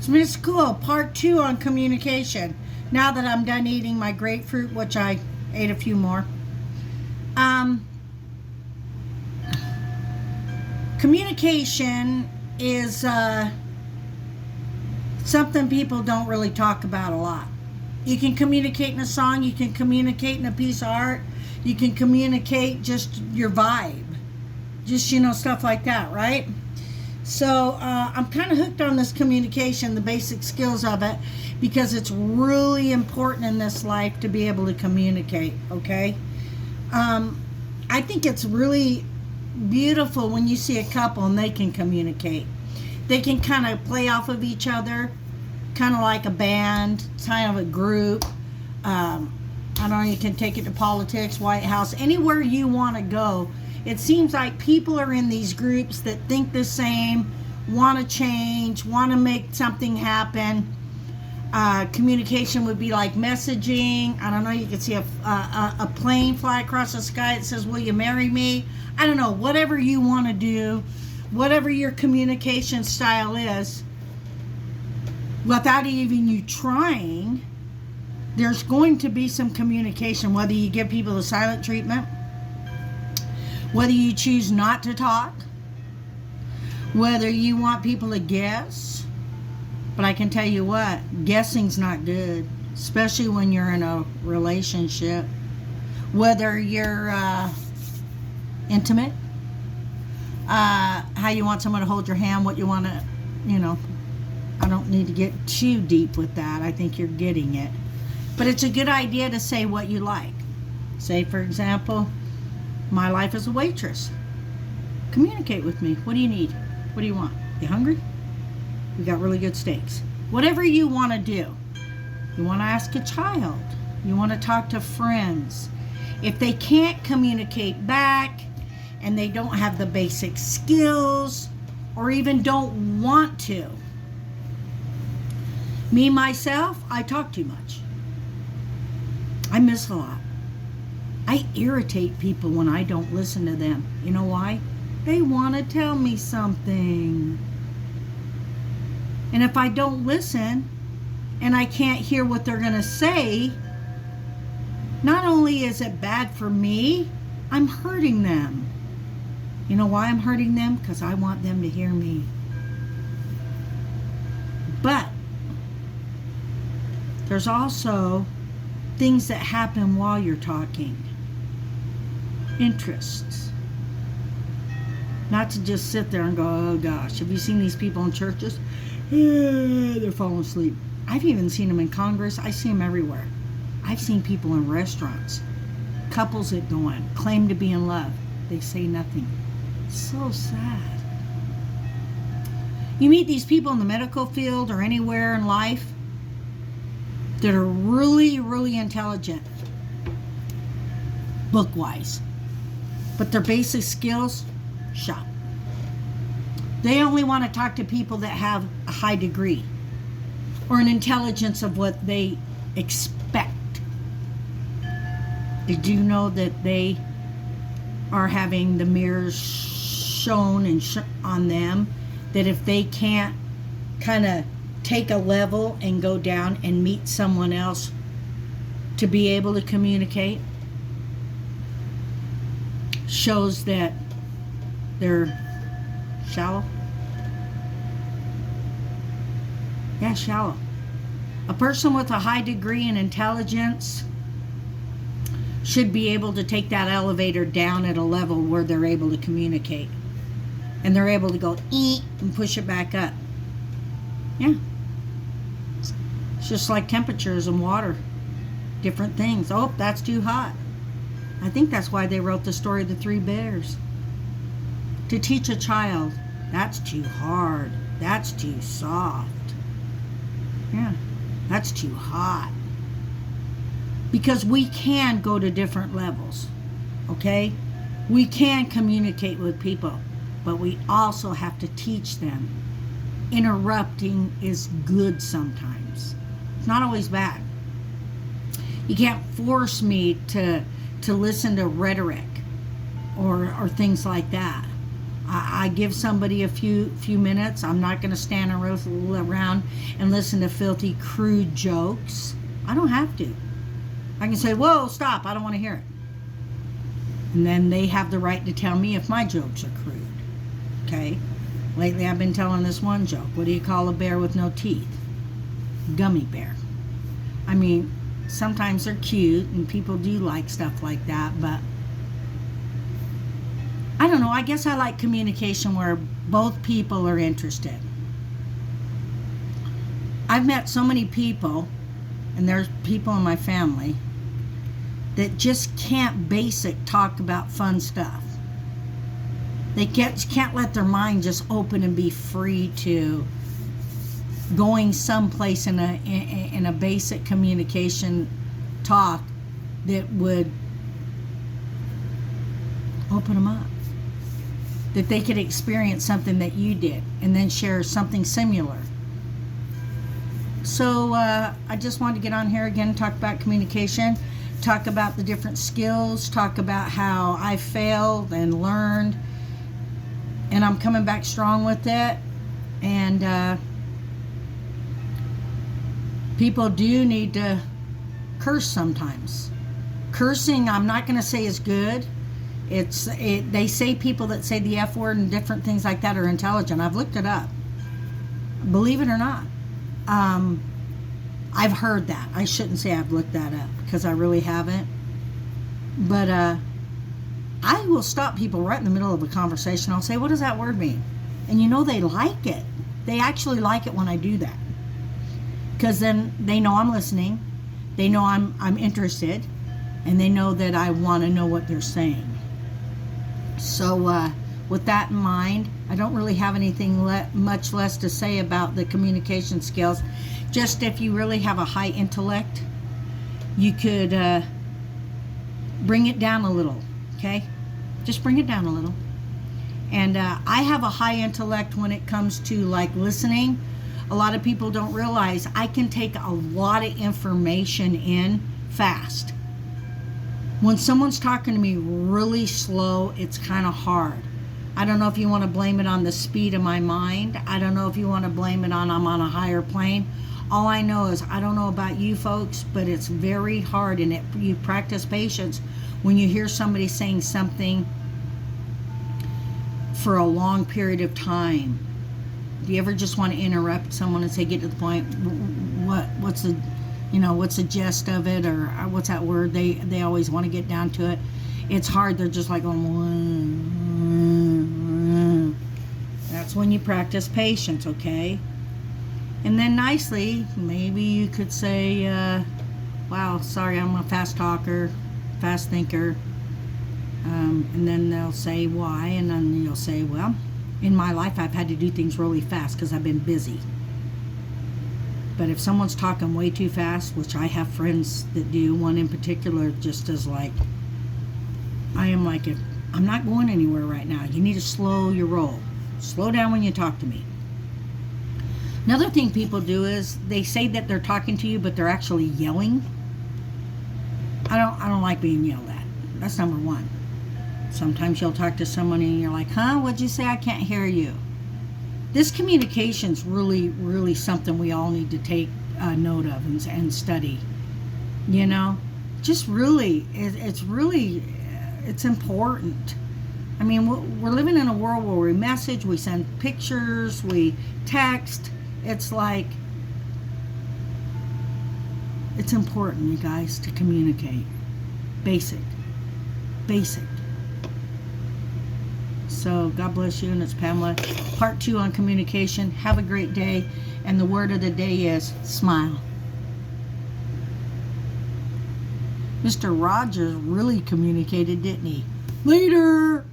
It's been cool. Part 2 on communication. Now that I'm done eating my grapefruit, which I ate a few more. Communication is something people don't really talk about a lot. You can communicate in a song, you can communicate in a piece of art, you can communicate just your vibe. Just, stuff like that, right? So I'm kind of hooked on this communication, the basic skills of it, because it's really important in this life to be able to communicate, okay? I think it's really beautiful when you see a couple and they can communicate. They can kind of play off of each other, kind of like a band, kind of a group. I don't know, you can take it to politics, White House, anywhere you want to go. It seems like people are in these groups that think the same, want to change, want to make something happen. Communication would be like messaging. I don't know, you can see a plane fly across the sky that says, will you marry me? I don't know, whatever you want to do, whatever your communication style is, without even you trying, there's going to be some communication, whether you give people the silent treatment, whether you choose not to talk, whether you want people to guess. But I can tell you what, guessing's not good, especially when you're in a relationship. Whether you're intimate, how you want someone to hold your hand, what you want to, I don't need to get too deep with that. I think you're getting it. But it's a good idea to say what you like. Say, for example, my life as a waitress. Communicate with me. What do you need? What do you want? You hungry? We got really good steaks. Whatever you want to do. You want to ask a child. You want to talk to friends. If they can't communicate back and they don't have the basic skills or even don't want to. Me, myself, I talk too much. I miss a lot. I irritate people when I don't listen to them. You know why? They want to tell me something. And if I don't listen and I can't hear what they're going to say, not only is it bad for me, I'm hurting them. You know why I'm hurting them? Because I want them to hear me. But there's also things that happen while you're talking. Interests. Not to just sit there and go, oh gosh, have you seen these people in churches? They're falling asleep. I've even seen them in Congress. I see them everywhere. I've seen people in restaurants. Couples that go in, claim to be in love. They say nothing. It's so sad. You meet these people in the medical field or anywhere in life that are really, really intelligent, book-wise. But their basic skills, shop. They only want to talk to people that have a high degree or an intelligence of what they expect. Did you know that they are having the mirrors shown and on them, that if they can't kind of take a level and go down and meet someone else to be able to communicate, shows that they're shallow? Yeah, shallow. A person with a high degree in intelligence should be able to take that elevator down at a level where they're able to communicate. And they're able to go and push it back up. Yeah. It's just like temperatures and water. Different things. Oh, that's too hot. I think that's why they wrote the story of the three bears. To teach a child, that's too hard. That's too soft. Yeah, that's too hot. Because we can go to different levels, okay? We can communicate with people, but we also have to teach them. Interrupting is good sometimes. It's not always bad. You can't force me to listen to rhetoric or things like that. I give somebody a few minutes. I'm not going to stand around and listen to filthy, crude jokes. I don't have to. I can say, whoa, stop, I don't want to hear it. And then they have the right to tell me if my jokes are crude. Okay? Lately I've been telling this one joke. What do you call a bear with no teeth? Gummy bear. I mean, sometimes they're cute and people do like stuff like that, but I don't know. I guess I like communication where both people are interested. I've met so many people, and there's people in my family, that just can't talk about fun stuff. They can't let their mind just open and be free to going someplace in a basic communication talk that would open them up. That they could experience something that you did and then share something similar. So I just wanted to get on here again and talk about communication, talk about the different skills, talk about how I failed and learned, and I'm coming back strong with it. And people do need to curse sometimes. Cursing, I'm not going to say is good. They say people that say the F word and different things like that are intelligent. I've looked it up. Believe it or not. I've heard that. I shouldn't say I've looked that up because I really haven't. But I will stop people right in the middle of a conversation. I'll say, what does that word mean? And they like it. They actually like it when I do that. Because then they know I'm listening. They know I'm interested. And they know that I want to know what they're saying. So with that in mind, I don't really have anything much less to say about the communication skills. Just if you really have a high intellect, you could bring it down a little, okay? Just bring it down a little. And I have a high intellect when it comes to like listening. A lot of people don't realize I can take a lot of information in fast. When someone's talking to me really slow, it's kind of hard. I don't know if you want to blame it on the speed of my mind. I don't know if you want to blame it on I'm on a higher plane. All I know is, I don't know about you folks, but it's very hard, and you practice patience when you hear somebody saying something for a long period of time. Do you ever just want to interrupt someone and say, get to the point? What's the gist of it, or what's that word? They always want to get down to it. It's hard. They're just like going. That's when you practice patience, okay? And then nicely, maybe you could say, wow, sorry, I'm a fast talker, fast thinker. And then they'll say why, and then you'll say, well, in my life I've had to do things really fast because I've been busy. But if someone's talking way too fast, which I have friends that do, one in particular just is like, I am like, if I'm not going anywhere right now, you need to slow your roll. Slow down when you talk to me. Another thing people do is they say that they're talking to you, but they're actually yelling. I don't like being yelled at. That's number one. Sometimes you'll talk to someone and you're like, huh, what'd you say? I can't hear you. This communication's really, really something we all need to take note of and study. Just really, it's important. I mean, we're living in a world where we message, we send pictures, we text. It's like, it's important, you guys, to communicate. Basic. So God bless you, and it's Pamela. Part 2 on communication. Have a great day. And the word of the day is smile. Mr. Rogers really communicated, didn't he? Later.